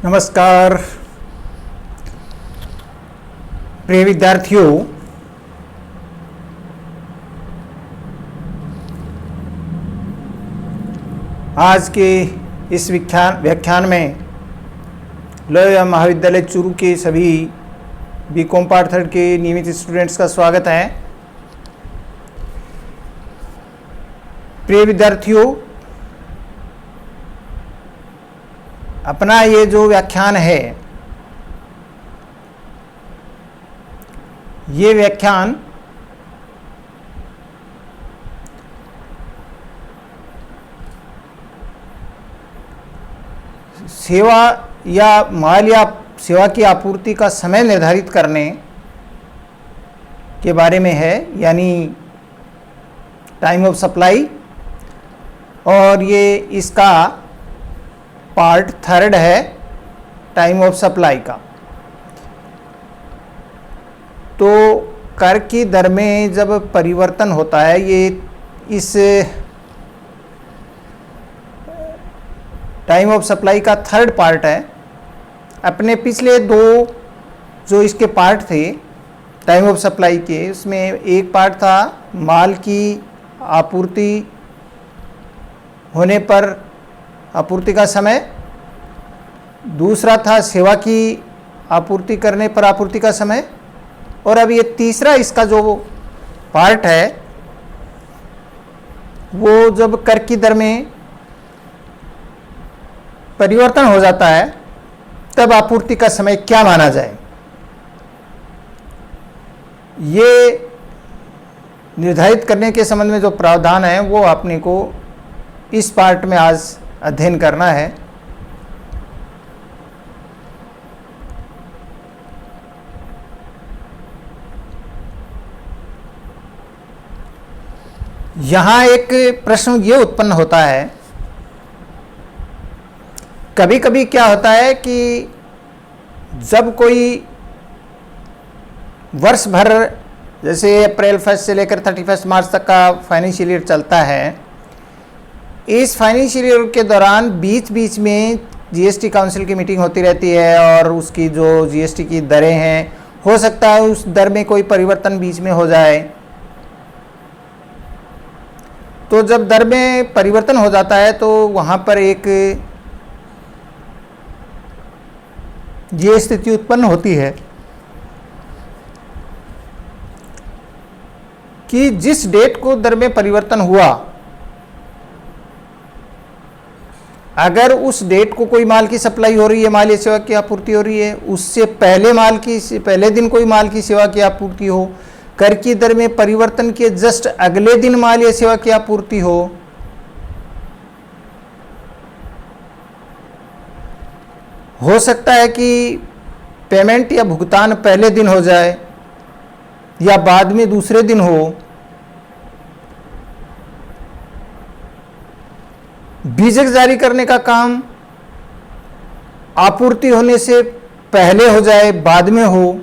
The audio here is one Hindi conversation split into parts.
नमस्कार प्रिय विद्यार्थियों, आज के इस व्याख्यान में लोहिया महाविद्यालय चूरू के सभी बीकॉम पार्ट थर्ड के नियमित स्टूडेंट्स का स्वागत है। प्रिय विद्यार्थियों, अपना ये जो व्याख्यान है, ये व्याख्यान सेवा या माल या सेवा की आपूर्ति का समय निर्धारित करने के बारे में है, यानी टाइम ऑफ सप्लाई। और ये इसका पार्ट थर्ड है, टाइम ऑफ सप्लाई का। तो कर की दर में जब परिवर्तन होता है, ये इस टाइम ऑफ सप्लाई का थर्ड पार्ट है। अपने पिछले दो जो इसके पार्ट थे टाइम ऑफ सप्लाई के, उसमें एक पार्ट था माल की आपूर्ति होने पर आपूर्ति का समय, दूसरा था सेवा की आपूर्ति करने पर आपूर्ति का समय, और अब ये तीसरा इसका जो पार्ट है वो जब कर की दर में परिवर्तन हो जाता है तब आपूर्ति का समय क्या माना जाए, ये निर्धारित करने के संबंध में जो प्रावधान है वो आपने को इस पार्ट में आज अध्ययन करना है। यहाँ एक प्रश्न ये उत्पन्न होता है, कभी कभी क्या होता है कि जब कोई वर्ष भर, जैसे अप्रैल 1 से लेकर 31 मार्च तक का फाइनेंशियल ईयर चलता है, इस फाइनेंशियल ईयर के दौरान बीच बीच में जीएसटी काउंसिल की मीटिंग होती रहती है और उसकी जो जीएसटी की दरें हैं, हो सकता है उस दर में कोई परिवर्तन बीच में हो जाए। तो जब दर में परिवर्तन हो जाता है तो वहाँ पर एक ये स्थिति उत्पन्न होती है कि जिस डेट को दर में परिवर्तन हुआ, अगर उस डेट को कोई माल की सप्लाई हो रही है, माल या सेवा की आपूर्ति हो रही है, उससे पहले दिन कोई माल की सेवा की आपूर्ति हो, कर की दर में परिवर्तन के जस्ट अगले दिन माल या सेवा की आपूर्ति हो सकता है कि पेमेंट या भुगतान पहले दिन हो जाए या बाद में दूसरे दिन हो। बीजक जारी करने का काम आपूर्ति होने से पहले हो जाए, बाद में हो।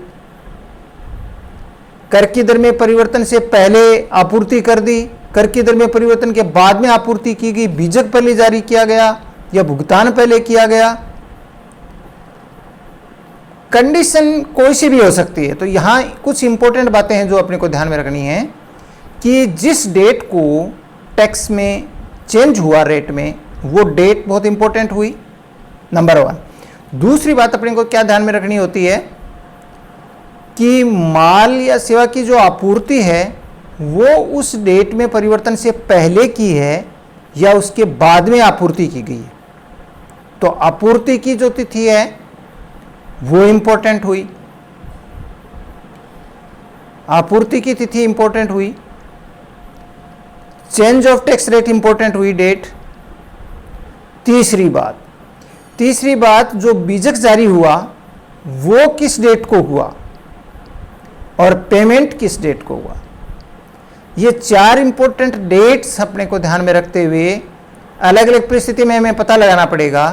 कर की दर में परिवर्तन से पहले आपूर्ति कर दी, कर की दर में परिवर्तन के बाद में आपूर्ति की गई, बीजक पहले जारी किया गया या भुगतान पहले किया गया। कंडीशन कोई सी भी हो सकती है। तो यहाँ कुछ इंपॉर्टेंट बातें हैं जो अपने को ध्यान में रखनी है कि जिस डेट को टैक्स में चेंज हुआ रेट में, वो डेट बहुत इंपॉर्टेंट हुई, नंबर 1। दूसरी बात अपने को क्या ध्यान में रखनी होती है कि माल या सेवा की जो आपूर्ति है वो उस डेट में परिवर्तन से पहले की है या उसके बाद में आपूर्ति की गई है। तो आपूर्ति की जो तिथि है वो इंपॉर्टेंट हुई, आपूर्ति की तिथि इंपॉर्टेंट हुई, change of tax rate important हुई, डेट। तीसरी बात जो बीजक जारी हुआ वो किस डेट को हुआ और पेमेंट किस डेट को हुआ। ये 4 इंपॉर्टेंट डेट्स अपने को ध्यान में रखते हुए अलग अलग परिस्थिति में हमें पता लगाना पड़ेगा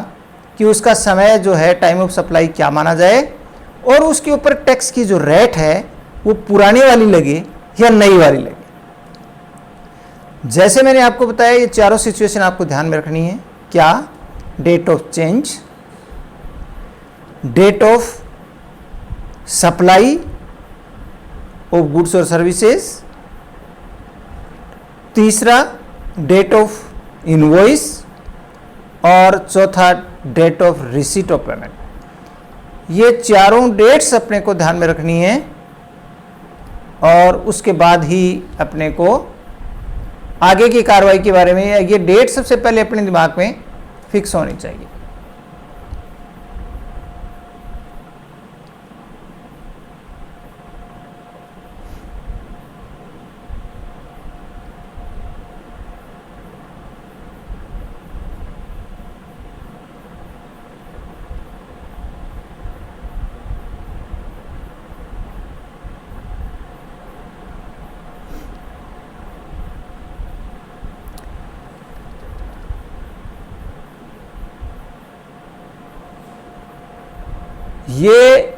कि उसका समय जो है टाइम ऑफ सप्लाई क्या माना जाए, और उसके ऊपर टैक्स की जो रेट है वो पुरानी वाली लगे या नई वाली लगे। जैसे मैंने आपको बताया, ये चारों सिचुएशन आपको ध्यान में रखनी है। क्या? Date of change, date of supply of goods और सर्विसेज, तीसरा डेट ऑफ इनवॉइस, और चौथा date of receipt of payment. ये चारों डेट्स अपने को ध्यान में रखनी है और उसके बाद ही अपने को आगे की कार्रवाई के बारे में ये डेट सबसे पहले अपने दिमाग में फिक्स होनी चाहिए। ये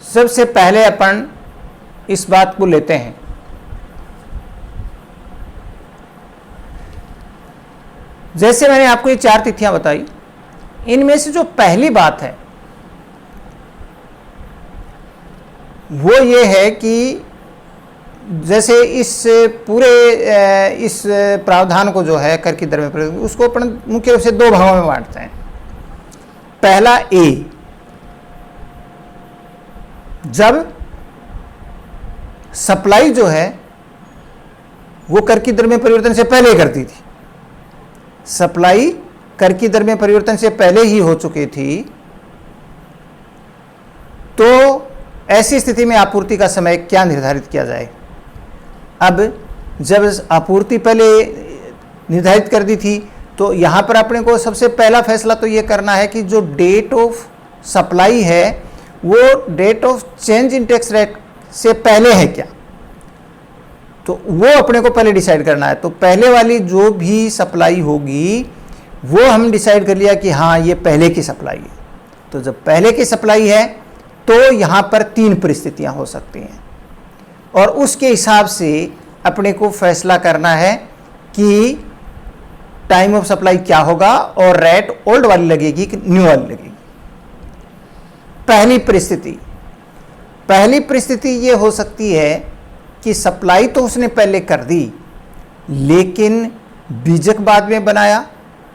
सबसे पहले अपन इस बात को लेते हैं, जैसे मैंने आपको ये 4 तिथियां बताई, इनमें से जो पहली बात है वो ये है कि जैसे इस पूरे इस प्रावधान को जो है कर की दर में उसको अपन मुख्य रूप से 2 भागों में बांटते हैं। पहला ए, जब सप्लाई जो है वो कर की दर में परिवर्तन से पहले करती थी, सप्लाई कर की दर में परिवर्तन से पहले ही हो चुकी थी, तो ऐसी स्थिति में आपूर्ति का समय क्या निर्धारित किया जाए। अब जब आपूर्ति पहले निर्धारित कर दी थी तो यहां पर अपने को सबसे पहला फैसला तो यह करना है कि जो डेट ऑफ सप्लाई है वो date of change in tax rate से पहले है क्या, तो वो अपने को पहले डिसाइड करना है। तो पहले वाली जो भी सप्लाई होगी वो हम डिसाइड कर लिया कि हाँ ये पहले की सप्लाई है। तो जब पहले की सप्लाई है तो यहां पर 3 परिस्थितियां हो सकती हैं और उसके हिसाब से अपने को फैसला करना है कि टाइम ऑफ सप्लाई क्या होगा और रेट ओल्ड वाली लगेगी कि न्यू वाली लगेगी। पहली परिस्थिति ये हो सकती है कि सप्लाई तो उसने पहले कर दी लेकिन बीजक बाद में बनाया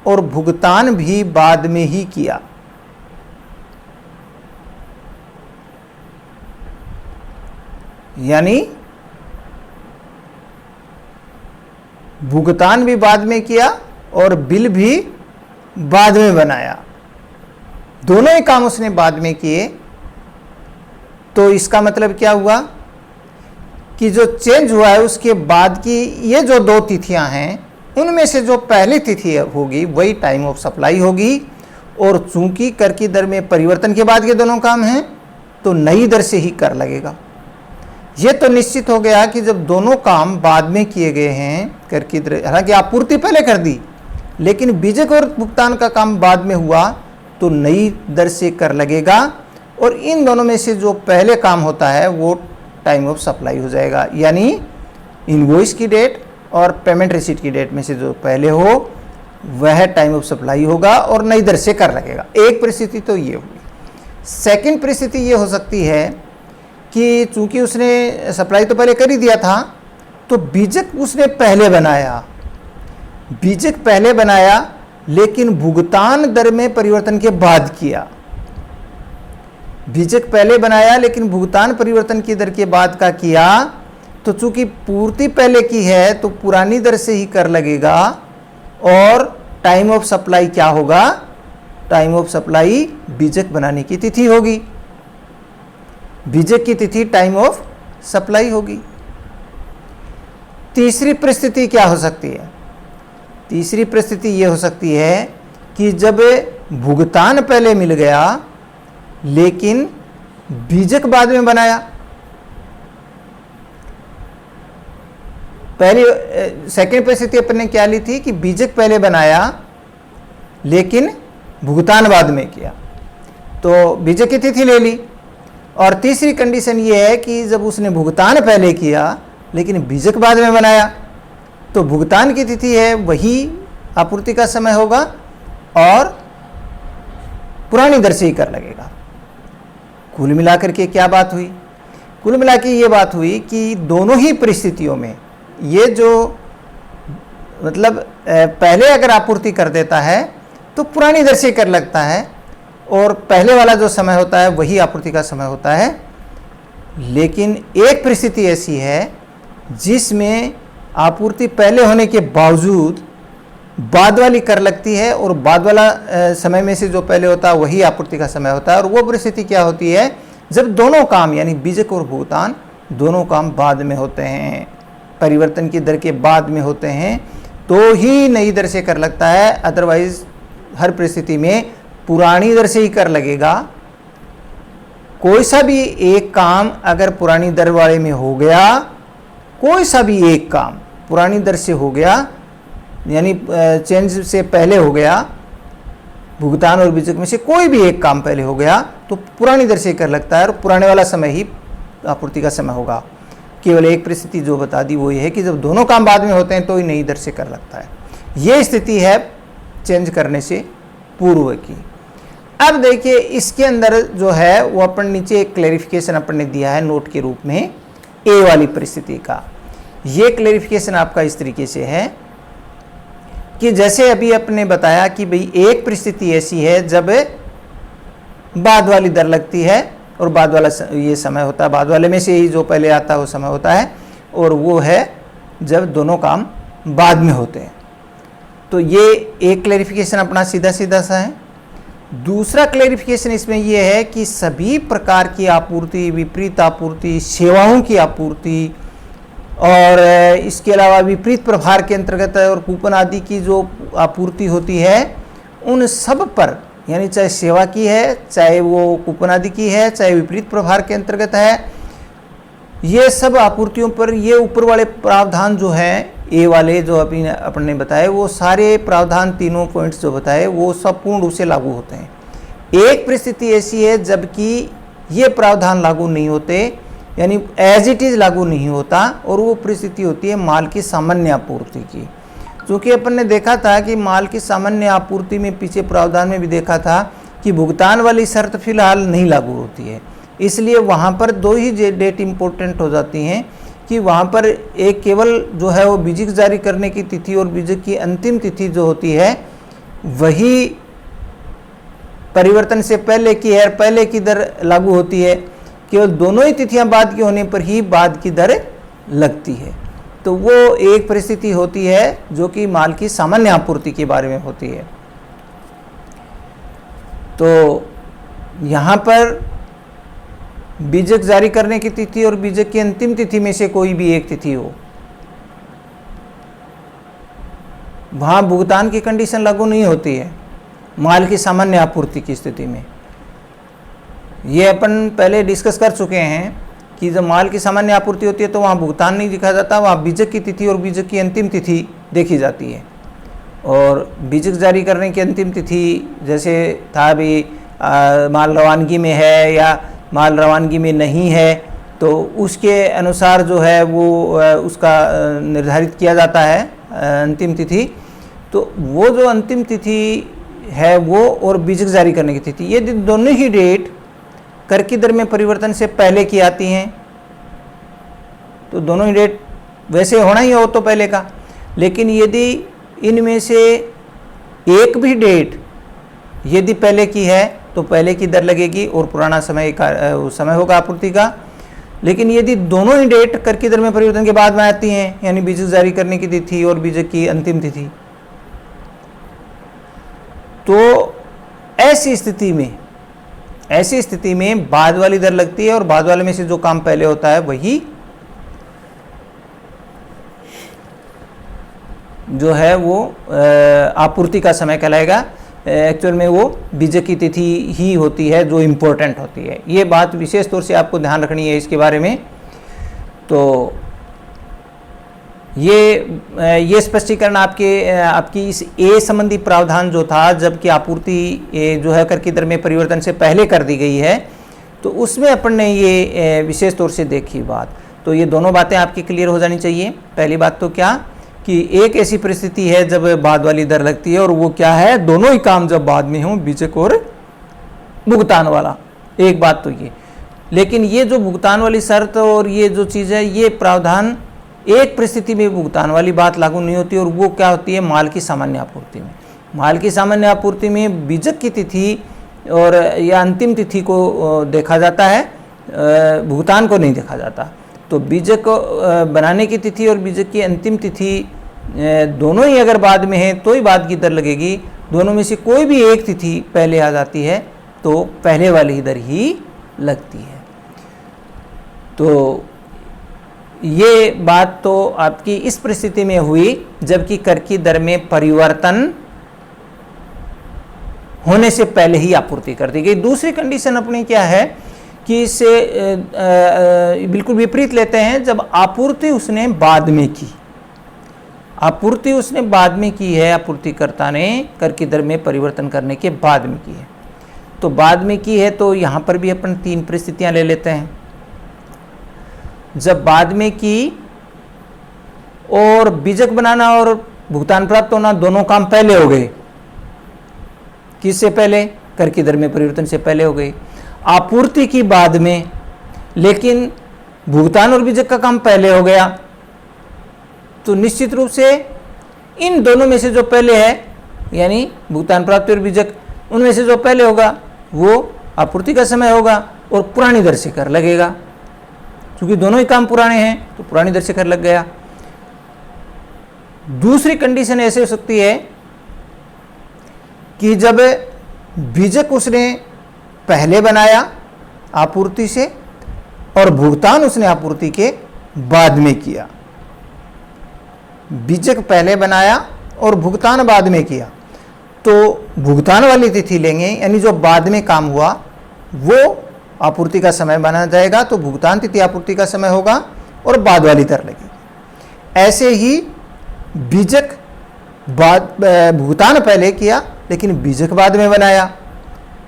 और भुगतान भी बाद में ही किया। यानी भुगतान भी बाद में किया और बिल भी बाद में बनाया, दोनों ही काम उसने बाद में किए। तो इसका मतलब क्या हुआ कि जो चेंज हुआ है उसके बाद की ये जो 2 तिथियां हैं उनमें से जो पहली तिथि होगी वही टाइम ऑफ सप्लाई होगी। और चूंकि कर की दर में परिवर्तन के बाद के दोनों काम हैं तो नई दर से ही कर लगेगा। ये तो निश्चित हो गया कि जब दोनों काम बाद में किए गए हैं कर की दर, हालांकि आपूर्ति पहले कर दी लेकिन बीजक और भुगतान का काम बाद में हुआ तो नई दर से कर लगेगा। और इन दोनों में से जो पहले काम होता है वो टाइम ऑफ सप्लाई हो जाएगा, यानी इनवॉइस की डेट और पेमेंट रिसीट की डेट में से जो पहले हो वह टाइम ऑफ सप्लाई होगा और नई दर से कर लगेगा। एक परिस्थिति तो ये हुई। सेकंड परिस्थिति ये हो सकती है कि चूंकि उसने सप्लाई तो पहले कर ही दिया था तो बीजक उसने पहले बनाया लेकिन भुगतान दर में परिवर्तन के बाद किया। बीजक पहले बनाया लेकिन भुगतान परिवर्तन की दर के बाद का किया, तो चूंकि पूर्ति पहले की है तो पुरानी दर से ही कर लगेगा। और टाइम ऑफ सप्लाई क्या होगा, टाइम ऑफ सप्लाई बीजक बनाने की तिथि होगी, बीजक की तिथि टाइम ऑफ सप्लाई होगी। तीसरी परिस्थिति क्या हो सकती है, तीसरी परिस्थिति यह हो सकती है कि जब भुगतान पहले मिल गया लेकिन बीजक बाद में बनाया। पहली सेकंड परिस्थिति अपन ने क्या ली थी कि बीजक पहले बनाया लेकिन भुगतान बाद में किया, तो बीजक की तिथि ले ली। और तीसरी कंडीशन ये है कि जब उसने भुगतान पहले किया लेकिन बीजक बाद में बनाया तो भुगतान की तिथि है वही आपूर्ति का समय होगा और पुरानी दर से ही कर लगेगा। कुल मिलाकर के क्या बात हुई? कुल मिला के ये बात हुई कि दोनों ही परिस्थितियों में ये जो मतलब पहले अगर आपूर्ति कर देता है तो पुरानी दर से कर लगता है, और पहले वाला जो समय होता है वही आपूर्ति का समय होता है। लेकिन एक परिस्थिति ऐसी है जिसमें आपूर्ति पहले होने के बावजूद बाद वाली कर लगती है, और बाद वाला समय में से जो पहले होता है वही आपूर्ति का समय होता है। और वो परिस्थिति क्या होती है? जब दोनों काम यानी बीजक और भुगतान दोनों काम बाद में होते हैं, परिवर्तन की दर के बाद में होते हैं, तो ही नई दर से कर लगता है। अदरवाइज हर परिस्थिति में पुरानी दर से ही कर लगेगा। कोई सा भी एक काम अगर पुरानी दर वाले में हो गया, कोई सा भी एक काम पुरानी दर से हो गया यानी चेंज से पहले हो गया, भुगतान और बीजक में से कोई भी एक काम पहले हो गया तो पुरानी दर से कर लगता है, और पुराने वाला समय ही आपूर्ति का समय होगा। केवल एक परिस्थिति जो बता दी वो ये है कि जब दोनों काम बाद में होते हैं तो ही नई दर से कर लगता है। ये स्थिति है चेंज करने से पूर्व की। अब देखिए इसके अंदर जो है वो अपन नीचे एक क्लैरिफिकेशन अपन ने दिया है नोट के रूप में ए वाली परिस्थिति का। ये क्लैरिफिकेशन आपका इस तरीके से है कि जैसे अभी अपने बताया कि भाई एक परिस्थिति ऐसी है जब बाद वाली दर लगती है और बाद वाला ये समय होता है, बाद वाले में से ही जो पहले आता है वो समय होता है, और वो है जब दोनों काम बाद में होते हैं। तो ये एक क्लैरिफिकेशन अपना सीधा सीधा सा है। दूसरा क्लैरिफिकेशन इसमें ये है कि सभी प्रकार की आपूर्ति, विपरीत आपूर्ति, सेवाओं की आपूर्ति और इसके अलावा विपरीत प्रभार के अंतर्गत और कूपन आदि की जो आपूर्ति होती है, उन सब पर यानी चाहे सेवा की है, चाहे वो कूपन आदि की है, चाहे विपरीत प्रभार के अंतर्गत है, ये सब आपूर्तियों पर ये ऊपर वाले प्रावधान जो हैं ए वाले जो अभी अपन ने बताए, वो सारे प्रावधान तीनों पॉइंट्स जो बताए वो सब पूर्ण रूप से लागू होते हैं। एक परिस्थिति ऐसी है जबकि ये प्रावधान लागू नहीं होते, यानी एज इट इज़ लागू नहीं होता, और वो परिस्थिति होती है माल की सामान्य आपूर्ति की। क्योंकि अपन ने देखा था कि माल की सामान्य आपूर्ति में पीछे प्रावधान में भी देखा था कि भुगतान वाली शर्त फिलहाल नहीं लागू होती है, इसलिए वहाँ पर दो ही डेट इम्पोर्टेंट हो जाती हैं कि वहाँ पर एक केवल जो है वो बीजक जारी करने की तिथि और बीजक की अंतिम तिथि जो होती है वही परिवर्तन से पहले की है, पहले की दर लागू होती है। केवल दोनों ही तिथियां बाद की होने पर ही बाद की दर लगती है। तो वो एक परिस्थिति होती है जो कि माल की सामान्य आपूर्ति के बारे में होती है। तो यहाँ पर बीजक जारी करने की तिथि और बीजक की अंतिम तिथि में से कोई भी एक तिथि हो, वहाँ भुगतान की कंडीशन लागू नहीं होती है माल की सामान्य आपूर्ति की स्थिति में। ये अपन पहले डिस्कस कर चुके हैं कि जब माल की सामान्य आपूर्ति होती है तो वहाँ भुगतान नहीं दिखा जाता, वहाँ बीजक की तिथि और बीजक की अंतिम तिथि देखी जाती है। और बीजक जारी करने की अंतिम तिथि जैसे था भी माल रवानगी में है या माल रवानगी में नहीं है, तो उसके अनुसार जो है वो उसका निर्धारित किया जाता है अंतिम तिथि। तो वो जो अंतिम तिथि है वो और बीजक जारी करने की तिथि, ये दोनों ही डेट कर की दर में परिवर्तन से पहले की आती हैं। तो दोनों ही डेट वैसे होना ही हो तो पहले का, लेकिन यदि इनमें से एक भी डेट यदि पहले की है तो पहले की दर लगेगी और पुराना समय का समय होगा आपूर्ति का। लेकिन यदि दोनों ही डेट कर की दर में परिवर्तन के बाद में आती हैं, यानी बीजक जारी करने की तिथि और बीजक की अंतिम तिथि, तो ऐसी स्थिति में बाद वाली दर लगती है और बाद वाले में से जो काम पहले होता है वही जो है वो आपूर्ति का समय कहलाएगा। एक्चुअल में वो बीजक की तिथि ही होती है जो इम्पोर्टेंट होती है। ये बात विशेष तौर से आपको ध्यान रखनी है इसके बारे में। तो ये स्पष्टीकरण आपकी इस ए संबंधी प्रावधान जो था, जबकि आपूर्ति जो है कर की दर में परिवर्तन से पहले कर दी गई है, तो उसमें अपन ने ये विशेष तौर से देखी बात। तो ये दोनों बातें आपकी क्लियर हो जानी चाहिए। पहली बात तो क्या कि एक ऐसी परिस्थिति है जब बाद वाली दर लगती है, और वो क्या है, दोनों ही काम जब बाद में हों, बीजक और भुगतान वाला। एक बात तो ये, लेकिन ये जो भुगतान वाली शर्त और ये जो चीज़ है, ये प्रावधान एक परिस्थिति में भुगतान वाली बात लागू नहीं होती, और वो क्या होती है, माल की सामान्य आपूर्ति में। माल की सामान्य आपूर्ति में बीजक की तिथि और या अंतिम तिथि को देखा जाता है, भुगतान को नहीं देखा जाता। तो बीजक बनाने की तिथि और बीजक की अंतिम तिथि दोनों ही अगर बाद में है तो ही बाद की दर लगेगी। दोनों में से कोई भी एक तिथि पहले आ जाती है तो पहले वाली ही दर ही लगती है। तो ये बात तो आपकी इस परिस्थिति में हुई जबकि कर की दर में परिवर्तन होने से पहले ही आपूर्ति कर दी गई। दूसरी कंडीशन अपनी क्या है कि इसे बिल्कुल विपरीत लेते हैं, जब आपूर्ति उसने बाद में की, आपूर्ति उसने बाद में की है, आपूर्तिकर्ता ने कर की दर में परिवर्तन करने के बाद में की है। तो बाद में की है तो यहाँ पर भी अपन 3 परिस्थितियाँ ले लेते हैं। जब बाद में की और बीजक बनाना और भुगतान प्राप्त होना दोनों काम पहले हो गए, किससे पहले, कर की दर में परिवर्तन से पहले हो गई। आपूर्ति की बाद में, लेकिन भुगतान और बीजक का काम पहले हो गया, तो निश्चित रूप से इन दोनों में से जो पहले है, यानी भुगतान प्राप्ति और बीजक, उनमें से जो पहले होगा वो आपूर्ति का समय होगा और पुरानी दर से कर लगेगा। क्योंकि दोनों ही काम पुराने हैं तो पुरानी दर से कर लग गया। दूसरी कंडीशन ऐसे हो सकती है कि जब बीजक उसने पहले बनाया आपूर्ति से और भुगतान उसने आपूर्ति के बाद में किया। बीजक पहले बनाया और भुगतान बाद में किया, तो भुगतान वाली तिथि लेंगे, यानी जो बाद में काम हुआ वो आपूर्ति का समय माना जाएगा, तो भुगतान तिथि आपूर्ति का समय होगा और बाद वाली दर लगेगी। ऐसे ही बीजक बाद भुगतान पहले किया लेकिन बीजक बाद में बनाया,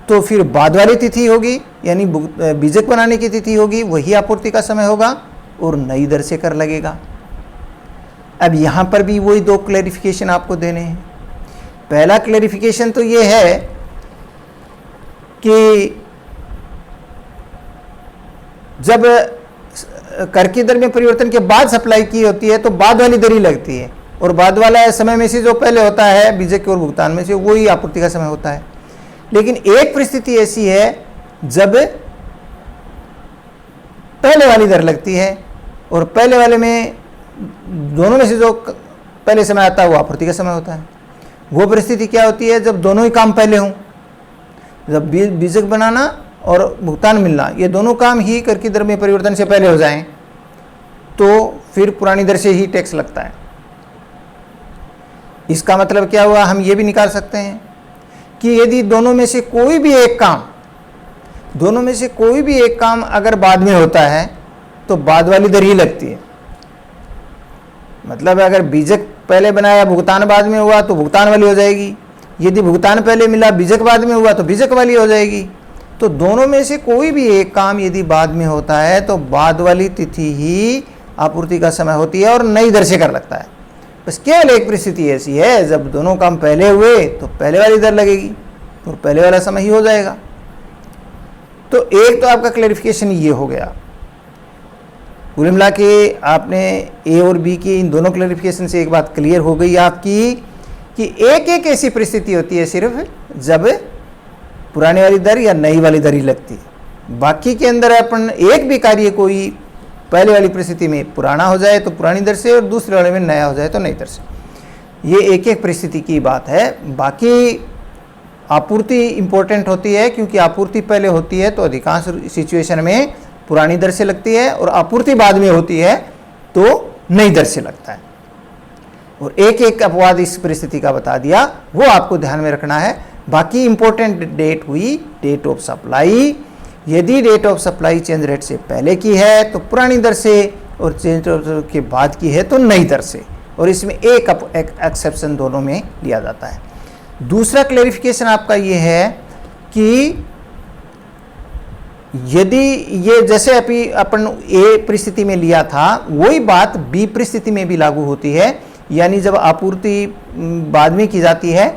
तो फिर बाद वाली तिथि होगी, यानी बीजक बनाने की तिथि होगी, वही आपूर्ति का समय होगा और नई दर से कर लगेगा। अब यहाँ पर भी वही 2 क्लैरिफिकेशन आपको देने हैं। पहला क्लैरिफिकेशन तो ये है कि जब कर की दर में परिवर्तन के बाद सप्लाई की होती है तो बाद वाली दर ही लगती है, और बाद वाला समय में से जो पहले होता है बीजक और भुगतान में से वही आपूर्ति का समय होता है। लेकिन एक परिस्थिति ऐसी है जब पहले वाली दर लगती है और पहले वाले में दोनों में से जो पहले समय आता है वो आपूर्ति का समय होता है। वो परिस्थिति क्या होती है, जब दोनों ही काम पहले हों, जब बीजक बनाना और भुगतान मिलना ये दोनों काम ही कर की दर में परिवर्तन से पहले हो जाएं, तो फिर पुरानी दर से ही टैक्स लगता है। इसका मतलब क्या हुआ, हम ये भी निकाल सकते हैं कि यदि दोनों में से कोई भी एक काम अगर बाद में होता है तो बाद वाली दर ही लगती है। मतलब अगर बीजक पहले बनाया भुगतान बाद में हुआ तो भुगतान वाली हो जाएगी, यदि भुगतान पहले मिला बीजक बाद में हुआ तो बीजक वाली हो जाएगी। तो दोनों में से कोई भी एक काम यदि बाद में होता है तो बाद वाली तिथि ही आपूर्ति का समय होती है और नई दर से कर लगता है। बस केवल एक परिस्थिति ऐसी है, जब दोनों काम पहले हुए तो पहले वाली दर लगेगी और पहले वाला समय ही हो जाएगा। तो एक तो आपका क्लैरिफिकेशन ये हो गया। पूरे मिला के आपने ए और बी की इन दोनों क्लैरिफिकेशन से एक बात क्लियर हो गई आपकी कि एक ऐसी परिस्थिति होती है सिर्फ जब पुरानी वाली दर या नई वाली दर ही लगती है। बाकी के अंदर अपन एक भी कार्य कोई पहले वाली परिस्थिति में पुराना हो जाए तो पुरानी दर से और दूसरे वाले में नया हो जाए तो नई दर से। ये एक परिस्थिति की बात है। बाकी आपूर्ति इंपॉर्टेंट होती है, क्योंकि आपूर्ति पहले होती है तो अधिकांश सिचुएशन में पुरानी दर से लगती है, और आपूर्ति बाद में होती है तो नई दर से लगता है। और एक अपवाद इस परिस्थिति का बता दिया, वो आपको ध्यान में रखना है। बाकी इंपॉर्टेंट डेट हुई डेट ऑफ सप्लाई। यदि date of supply change rate से पहले की है तो पुरानी दर से, और चेंज रेट के बाद की है तो नई दर से, और इसमें एक एक्सेप्शन दोनों में लिया जाता है। दूसरा क्लैरिफिकेशन आपका ये है कि यदि ये जैसे अभी अपन ए परिस्थिति में लिया था वही बात बी परिस्थिति में भी लागू होती है। यानी जब आपूर्ति बाद में की जाती है,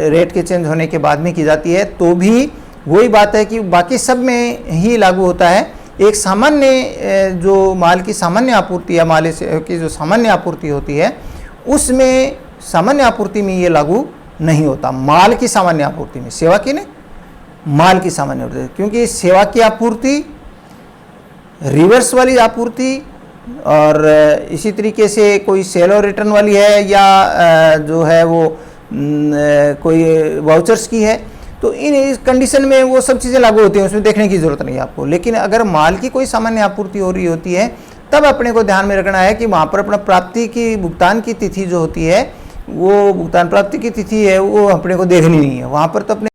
रेट के चेंज होने के बाद में की जाती है, तो भी वही बात है कि बाकी सब में ही लागू होता है। एक सामान्य जो माल की सामान्य आपूर्ति या माल की जो सामान्य आपूर्ति होती है, उसमें सामान्य आपूर्ति में ये लागू नहीं होता। माल की सामान्य आपूर्ति में, सेवा की नहीं, माल की सामान्य आपूर्ति, क्योंकि सेवा की आपूर्ति, रिवर्स वाली आपूर्ति और इसी तरीके से कोई सेल और रिटर्न वाली है या जो है वो कोई वाउचर्स की है, तो इन कंडीशन में वो सब चीज़ें लागू होती हैं, उसमें देखने की ज़रूरत नहीं है आपको। लेकिन अगर माल की कोई सामान्य आपूर्ति हो रही होती है, तब अपने को ध्यान में रखना है कि वहाँ पर अपना प्राप्ति की भुगतान की तिथि जो होती है, वो भुगतान प्राप्ति की तिथि है, वो अपने को देखनी नहीं है। वहाँ पर तो अपने